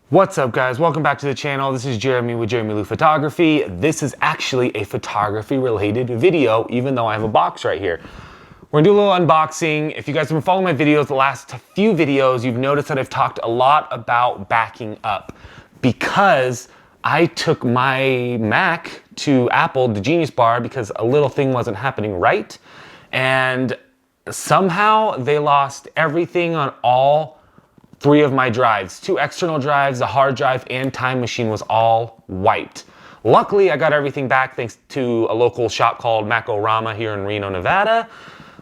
What's up, guys? Welcome back to the channel. This is Jeramie with Jeramie Photography. This is actually a photography related video, even though I have a box right here. We're gonna do a little unboxing. If you guys have been following my videos, the last few videos, you've noticed that I've talked a lot about backing up because I took my Mac to Apple, the Genius Bar, because a little thing wasn't happening right. And somehow they lost everything on all three of my drives. Two external drives, the hard drive and time machine was all wiped. Luckily, I got everything back thanks to a local shop called Macorama here in Reno, Nevada.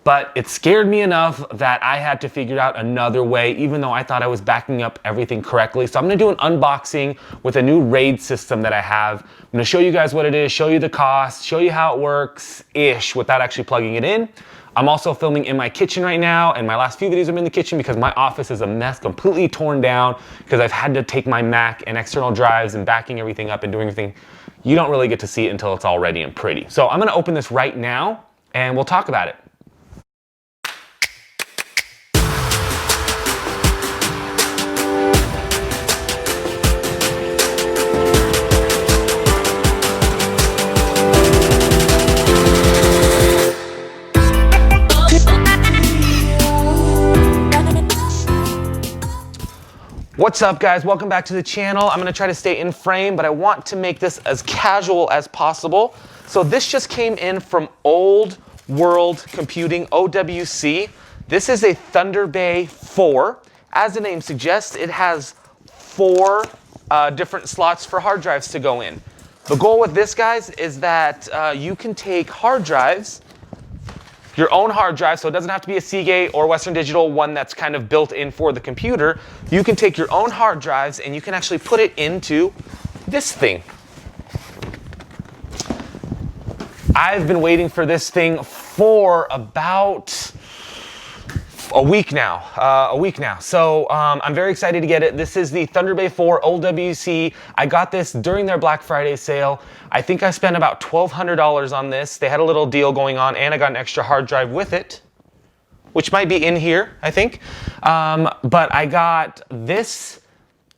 But it scared me enough that I had to figure out another way, even though I thought I was backing up everything correctly. So I'm gonna do an unboxing with a new RAID system that I have. I'm gonna show you guys what it is, show you the cost, show you how it works-ish without actually plugging it in. I'm also filming in my kitchen right now, and my last few videos I'm in the kitchen because my office is a mess, completely torn down, because I've had to take my Mac and external drives and backing everything up and doing everything. You don't really get to see it until it's all ready and pretty. So I'm gonna open this right now, and we'll talk about it. What's up, guys? Welcome back to the channel. I'm gonna try to stay in frame, but I want to make this as casual as possible. So this just came in from Old World Computing, OWC. This is a ThunderBay 4. As the name suggests, it has 4 different slots for hard drives to go in. The goal with this, guys, is that you can take hard drives, your own hard drive, so it doesn't have to be a Seagate or Western Digital, one that's kind of built in for the computer. You can take your own hard drives and you can actually put it into this thing. I've been waiting for this thing for about a week now. So I'm very excited to get it. This is the ThunderBay 4 OWC. I got this during their Black Friday sale. I think I spent about $1,200 on this. They had a little deal going on, and I got an extra hard drive with it, which might be in here, I think. But I got this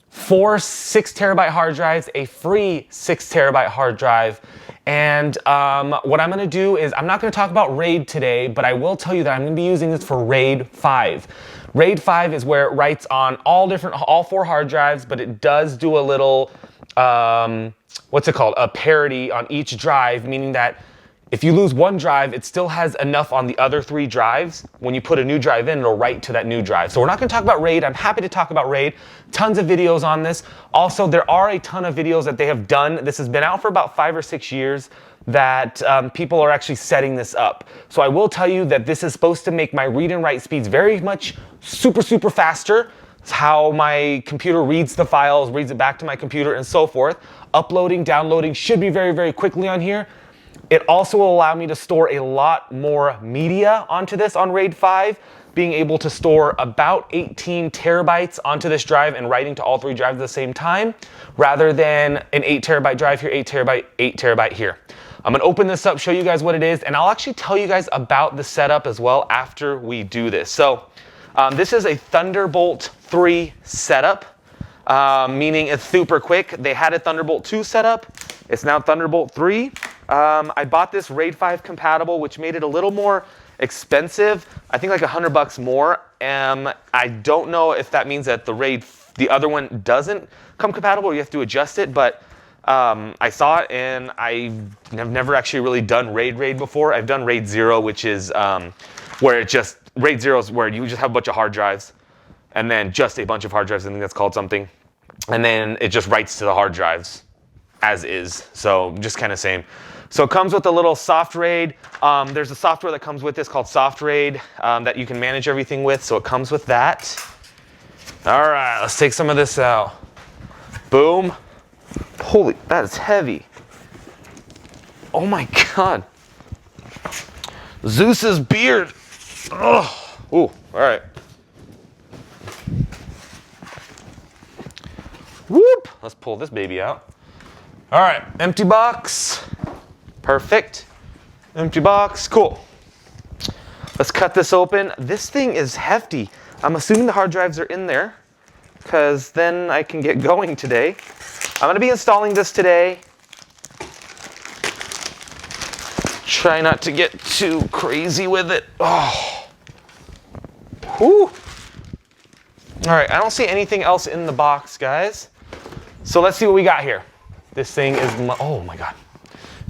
4 6TB hard drives, a free 6TB hard drive. And what I'm gonna do is, I'm not gonna talk about RAID today, but I will tell you that I'm gonna be using this for RAID 5. RAID 5 is where it writes on all 4 hard drives, but it does do a little, what's it called? A parity on each drive, meaning that if you lose one drive, it still has enough on the other 3 drives. When you put a new drive in, it'll write to that new drive. So we're not gonna talk about RAID. I'm happy to talk about RAID. Tons of videos on this. Also, there are a ton of videos that they have done. This has been out for about 5 or 6 years that people are actually setting this up. So I will tell you that this is supposed to make my read and write speeds very much super faster. It's how my computer reads the files, reads it back to my computer and so forth. Uploading, downloading should be very quickly on here. It also will allow me to store a lot more media onto this on RAID 5, being able to store about 18 terabytes onto this drive and writing to all 3 drives at the same time, rather than an 8TB drive here, 8TB here. I'm gonna open this up, show you guys what it is, and I'll actually tell you guys about the setup as well after we do this. So this is a Thunderbolt 3 setup, meaning it's super quick. They had a Thunderbolt 2 setup. It's now Thunderbolt 3. I bought this RAID 5 compatible, which made it a little more expensive. I think like $100 more. I don't know if that means that the other one doesn't come compatible, or you have to adjust it, but I saw it and I have never actually really done RAID before. I've done RAID 0, which is where RAID 0 is where you just have a bunch of hard drives and then just a bunch of hard drives. I think that's called something. And then it just writes to the hard drives as is. So just kind of same. So it comes with a little soft RAID. There's a software that comes with this called Soft RAID that you can manage everything with. So it comes with that. All right, let's take some of this out. Boom. Holy, that is heavy. Oh my God. Zeus's beard. Oh, ooh, all right. Whoop, let's pull this baby out. All right, empty box. Perfect. Empty box, cool. Let's cut this open. This thing is hefty. I'm assuming the hard drives are in there. because then I can get going today. I'm going to be installing this today. Try not to get too crazy with it. Oh. Whew. All right, I don't see anything else in the box, guys. So let's see what we got here. This thing is, oh my God.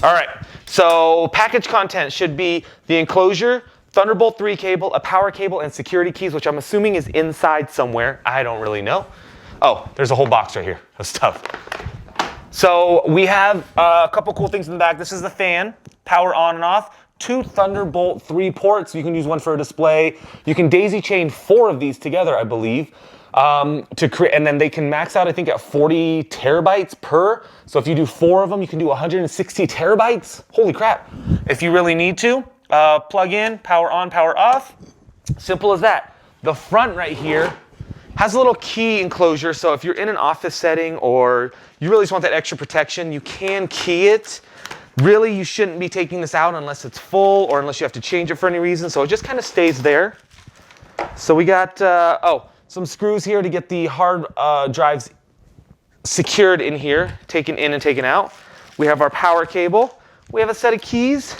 All right, so package content should be the enclosure, Thunderbolt 3 cable, a power cable, and security keys, which I'm assuming is inside somewhere. I don't really know. Oh, there's a whole box right here of stuff. So we have a couple cool things in the back. This is the fan, power on and off. 2 Thunderbolt 3 ports. You can use one for a display. You can daisy chain 4 of these together, I believe, to create, and then they can max out, I think, at 40 terabytes per. So if you do 4 of them, you can do 160 terabytes. Holy crap. If you really need to, plug in, power on, power off. Simple as that. The front right here has a little key enclosure. So if you're in an office setting or you really just want that extra protection, you can key it. Really, you shouldn't be taking this out unless it's full or unless you have to change it for any reason. So it just kind of stays there. So we got, some screws here to get the hard drives secured in here, taken in and taken out. We have our power cable. We have a set of keys.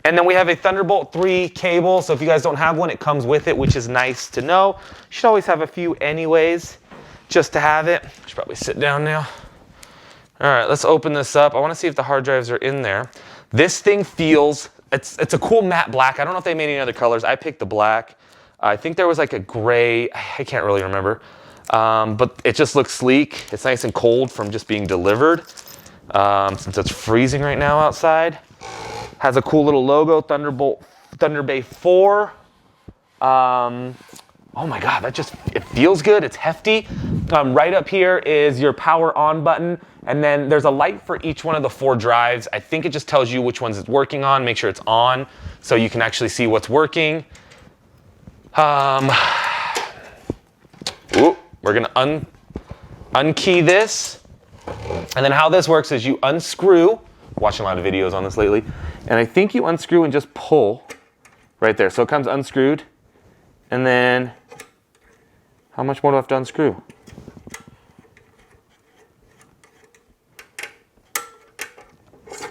And then we have a Thunderbolt 3 cable. So if you guys don't have one, it comes with it, which is nice to know. You should always have a few anyways, just to have it. I should probably sit down now. All right, let's open this up. I want to see if the hard drives are in there. This thing feels, it's a cool matte black. I don't know if they made any other colors. I picked the black. I think there was like a gray, I can't really remember. But it just looks sleek. It's nice and cold from just being delivered. Since it's freezing right now outside. Has a cool little logo, ThunderBay 4. Oh my God, it feels good, it's hefty. Right up here is your power on button, and then there's a light for each one of the 4 drives. I think it just tells you which ones it's working on, make sure it's on, so you can actually see what's working. We're gonna unkey this, and then how this works is you unscrew, watching a lot of videos on this lately, and I think you unscrew and just pull right there. So it comes unscrewed, and then how much more do I have to unscrew?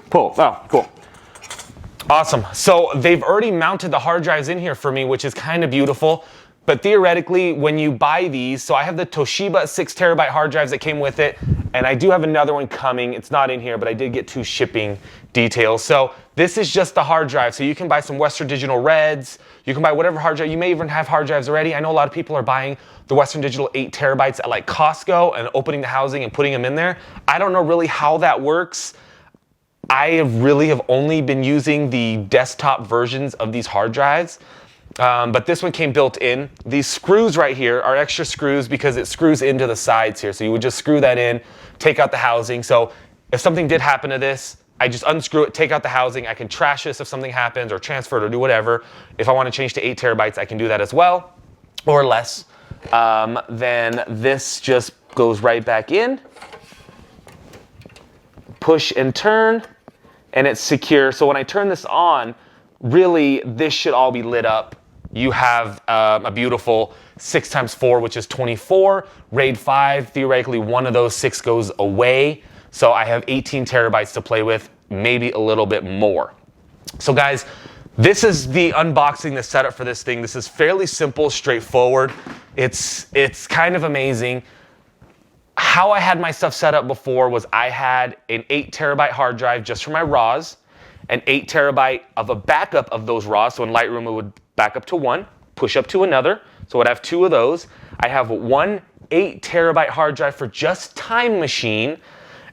Pull. Oh, cool. Awesome. So they've already mounted the hard drives in here for me, which is kind of beautiful. But theoretically, when you buy these, so I have the Toshiba 6 terabyte hard drives that came with it, and I do have another one coming. It's not in here, but I did get 2 shipping details. So this is just the hard drive. So you can buy some Western Digital Reds. You can buy whatever hard drive. You may even have hard drives already. I know a lot of people are buying the Western Digital 8 terabytes at like Costco and opening the housing and putting them in there. I don't know really how that works. I have only been using the desktop versions of these hard drives. But this one came built in. These screws right here are extra screws because it screws into the sides here. So you would just screw that in, take out the housing. So if something did happen to this, I just unscrew it, take out the housing. I can trash this if something happens or transfer it or do whatever. If I want to change to 8 terabytes, I can do that as well or less. Then this just goes right back in. Push and turn, and it's secure. So when I turn this on, really this should all be lit up. You have a beautiful 6x4, which is 24. RAID 5, theoretically one of those 6 goes away. So I have 18 terabytes to play with, maybe a little bit more. So guys, this is the unboxing, the setup for this thing. This is fairly simple, straightforward. It's kind of amazing. How I had my stuff set up before was I had an 8 terabyte hard drive just for my RAWs, an 8 terabyte of a backup of those RAWs. So in Lightroom, it would back up to one, push up to another. So I'd have 2 of those. I have one 8 terabyte hard drive for just Time Machine.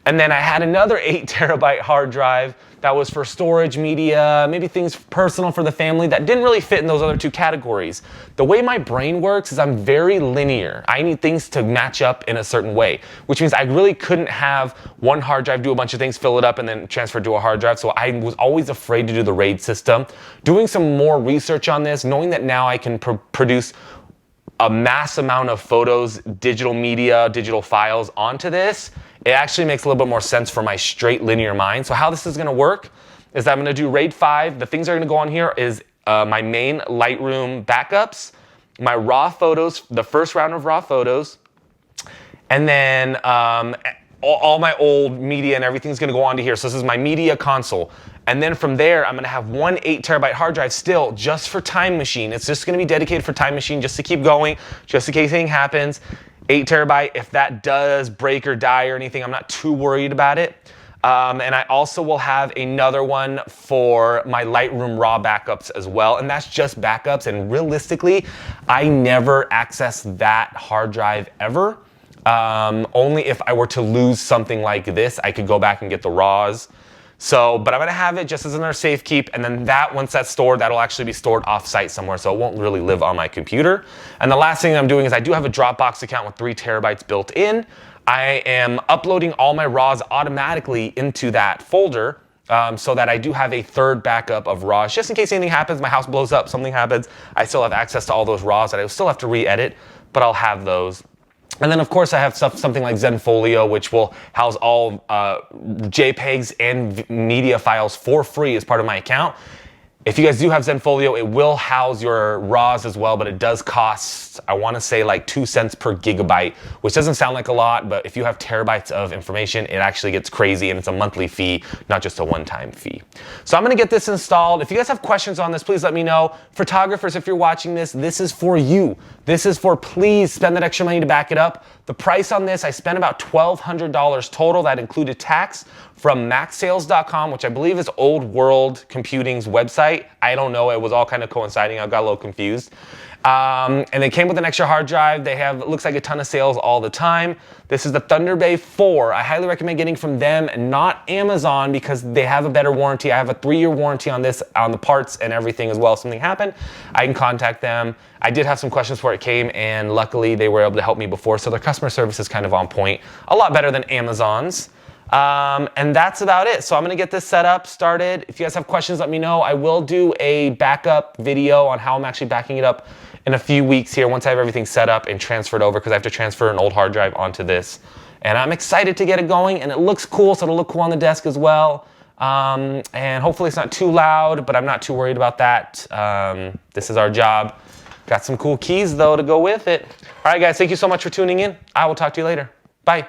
And then I had another 8 terabyte hard drive that was for storage, media, maybe things personal for the family that didn't really fit in those other 2 categories. The way my brain works is I'm very linear. I need things to match up in a certain way, which means I really couldn't have one hard drive do a bunch of things, fill it up, and then transfer to a hard drive. So I was always afraid to do the RAID system. Doing some more research on this, knowing that now I can produce a mass amount of photos, digital media, digital files onto this, it actually makes a little bit more sense for my straight linear mind. So how this is gonna work is that I'm gonna do RAID 5. The things that are gonna go on here is my main Lightroom backups, my raw photos, the first round of raw photos, And then all my old media and everything's gonna go onto here. So this is my media console. And then from there, I'm gonna have one 8 terabyte hard drive still just for Time Machine. It's just gonna be dedicated for Time Machine just to keep going, just in case anything happens. 8 terabyte, if that does break or die or anything, I'm not too worried about it. And I also will have another one for my Lightroom RAW backups as well. And that's just backups. And realistically, I never access that hard drive ever. Only if I were to lose something like this, I could go back and get the RAWs. So, but I'm gonna have it just as another safe keep, and then that, once that's stored, that'll actually be stored off-site somewhere, so it won't really live on my computer. And the last thing I'm doing is I do have a Dropbox account with 3 terabytes built in. I am uploading all my RAWs automatically into that folder, so that I do have a third backup of RAWs, just in case anything happens, my house blows up, something happens, I still have access to all those RAWs that I still have to re-edit, but I'll have those. And then of course I have something like Zenfolio, which will house all JPEGs and media files for free as part of my account. If you guys do have Zenfolio, it will house your RAWs as well, but it does cost, I want to say like 2 cents per gigabyte, which doesn't sound like a lot, but if you have terabytes of information, it actually gets crazy, and it's a monthly fee, not just a one-time fee. So I'm going to get this installed. If you guys have questions on this, please let me know. Photographers, if you're watching this, this is for you. This is for, please spend that extra money to back it up. The price on this, I spent about $1,200 total. That included tax from maxsales.com, which I believe is Old World Computing's website. I don't know, it was all kind of coinciding. I got a little confused. And they came with an extra hard drive. They have, it looks like, a ton of sales all the time. This is the ThunderBay 4. I highly recommend getting from them and not Amazon, because they have a better warranty. I have a 3-year warranty on this, on the parts and everything as well. If something happened, I can contact them. I did have some questions before it came, and luckily they were able to help me before, so their customer service is kind of on point. A lot better than Amazon's. And that's about it. So I'm gonna get this set up, started. If you guys have questions, let me know. I will do a backup video on how I'm actually backing it up in a few weeks here, once I have everything set up and transferred over, because I have to transfer an old hard drive onto this. And I'm excited to get it going, and it looks cool, so it'll look cool on the desk as well. And hopefully it's not too loud, but I'm not too worried about that. This is our job. Got some cool keys though to go with it. All right guys, thank you so much for tuning in. I will talk to you later. Bye.